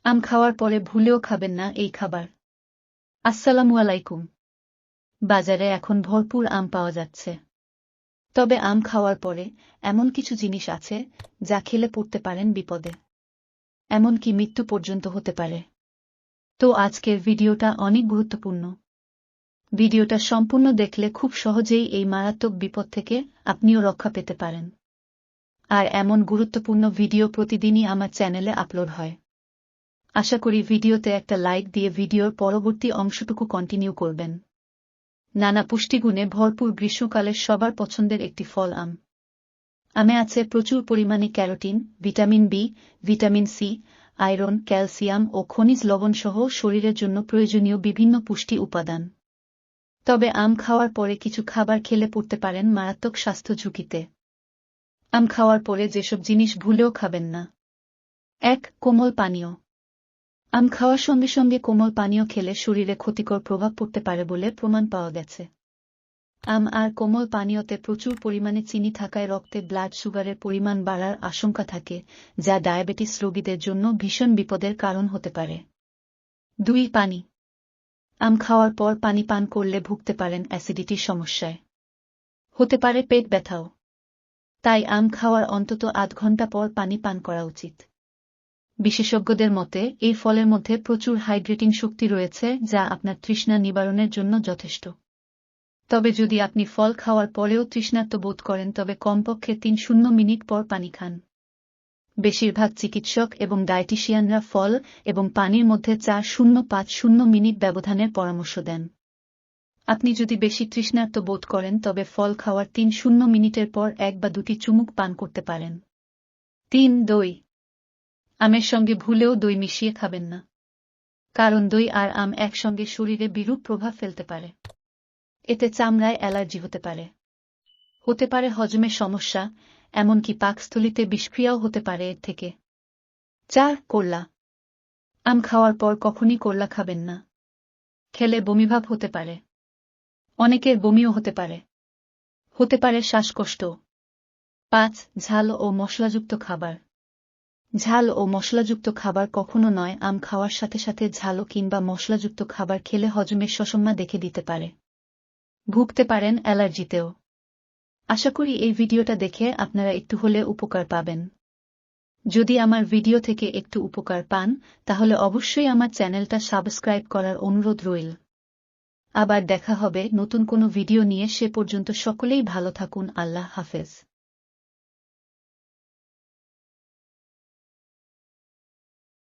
আম খাওয়ার পরে ভুলেও খাবেন না এই খাবার। আসসালামু আলাইকুম। বাজারে এখন ভরপুর আম পাওয়া যাচ্ছে। তবে আম খাওয়ার পরে এমন কিছু জিনিস আছে যা খেলে পড়তে পারেন বিপদে। এমনকি মৃত্যু পর্যন্ত হতে পারে। তো আজকের ভিডিওটা অনেক গুরুত্বপূর্ণ। ভিডিওটা সম্পূর্ণ দেখলে খুব সহজেই এই মারাত্মক বিপদ থেকে আপনিও রক্ষা পেতে পারেন। আর এমন গুরুত্বপূর্ণ ভিডিও প্রতিদিনই আমার চ্যানেলে আপলোড হয়। আশা করি ভিডিওতে একটা লাইক দিয়ে ভিডিওর পরবর্তী অংশটুকু কন্টিনিউ করবেন। নানা পুষ্টিগুণে ভরপুর গ্রীষ্মকালের সবার পছন্দের একটি ফল আম। আমে আছে প্রচুর পরিমাণে carotene, vitamin B, vitamin C, iron, calcium ও খনিজ লবণ সহ শরীরের জন্য প্রয়োজনীয় বিভিন্ন পুষ্টি উপাদান। তবে আম খাওয়ার পরে কিছু খাবার খেলে পড়তে পারেন মারাত্মক স্বাস্থ্য ঝুঁকিতে। আম খাওয়ার পরে যেসব জিনিস ভুলেও খাবেন না। ১. কোমল পানীয়। আম খাওয়ার সঙ্গে সঙ্গে কোমল পানীয় খেলে শরীরে ক্ষতিকর প্রভাব পড়তে পারে বলে প্রমাণ পাওয়া গেছে। আম আর কোমল পানীয়তে প্রচুর পরিমাণে চিনি থাকায় রক্তে ব্লাড সুগারের পরিমাণ বাড়ার আশঙ্কা থাকে, যা ডায়াবেটিস রোগীদের জন্য ভীষণ বিপদের কারণ হতে পারে। ২. পানি। আম খাওয়ার পর পানি পান করলে ভুগতে পারেন অ্যাসিডিটির সমস্যায়। হতে পারে পেট ব্যথাও। তাই আম খাওয়ার অন্তত আধ ঘন্টা পর পানি পান করা উচিত। বিশেষজ্ঞদের মতে এই ফলের মধ্যে প্রচুর হাইড্রেটিং শক্তি রয়েছে যা আপনার তৃষ্ণা নিবারণের জন্য যথেষ্ট। তবে যদি আপনি ফল খাওয়ার পরেও তৃষ্ণার্ত বোধ করেন তবে কমপক্ষে ৩০ মিনিট পর পানি খান। বেশিরভাগ চিকিৎসক এবং ডায়েটিশিয়ানরা ফল এবং পানির মধ্যে ৪-০-৫-০ মিনিট ব্যবধানের পরামর্শ দেন। আপনি যদি বেশি তৃষ্ণার্ত বোধ করেন তবে ফল খাওয়ার ৩০ মিনিটের পর ১ বা ২টি চুমুক পান করতে পারেন। ৩. দই। আমের সঙ্গে ভুলেও দই মিশিয়ে খাবেন না। কারণ দই আর আম একসঙ্গে শরীরে বিরূপ প্রভাব ফেলতে পারে। এতে চামড়ায় অ্যালার্জি হতে পারে। হতে পারে হজমের সমস্যা, এমনকি পাকস্থলিতে বিষক্রিয়াও হতে পারে এর থেকে। ৪. করলা। আম খাওয়ার পর কখনই করলা খাবেন না। খেলে বমিভাব হতে পারে। অনেকের বমিও হতে পারে। হতে পারে শ্বাসকষ্ট। ৫. ঝাল ও মশলাযুক্ত খাবার। ঝাল ও মশলাযুক্ত খাবার কখনো নয়। আম খাওয়ার সাথে সাথে ঝাল কিংবা মশলাযুক্ত খাবার খেলে হজমের সমস্যা দেখে দিতে পারে। ভুগতে পারেন অ্যালার্জিতেও। আশা করি এই ভিডিওটা দেখে আপনারা একটু হলে উপকার পাবেন। যদি আমার ভিডিও থেকে একটু উপকার পান তাহলে অবশ্যই আমার চ্যানেলটা সাবস্ক্রাইব করার অনুরোধ রইল। আবার দেখা হবে নতুন কোনো ভিডিও নিয়ে। সে পর্যন্ত সকলেই ভালো থাকুন। আল্লাহ হাফেজ।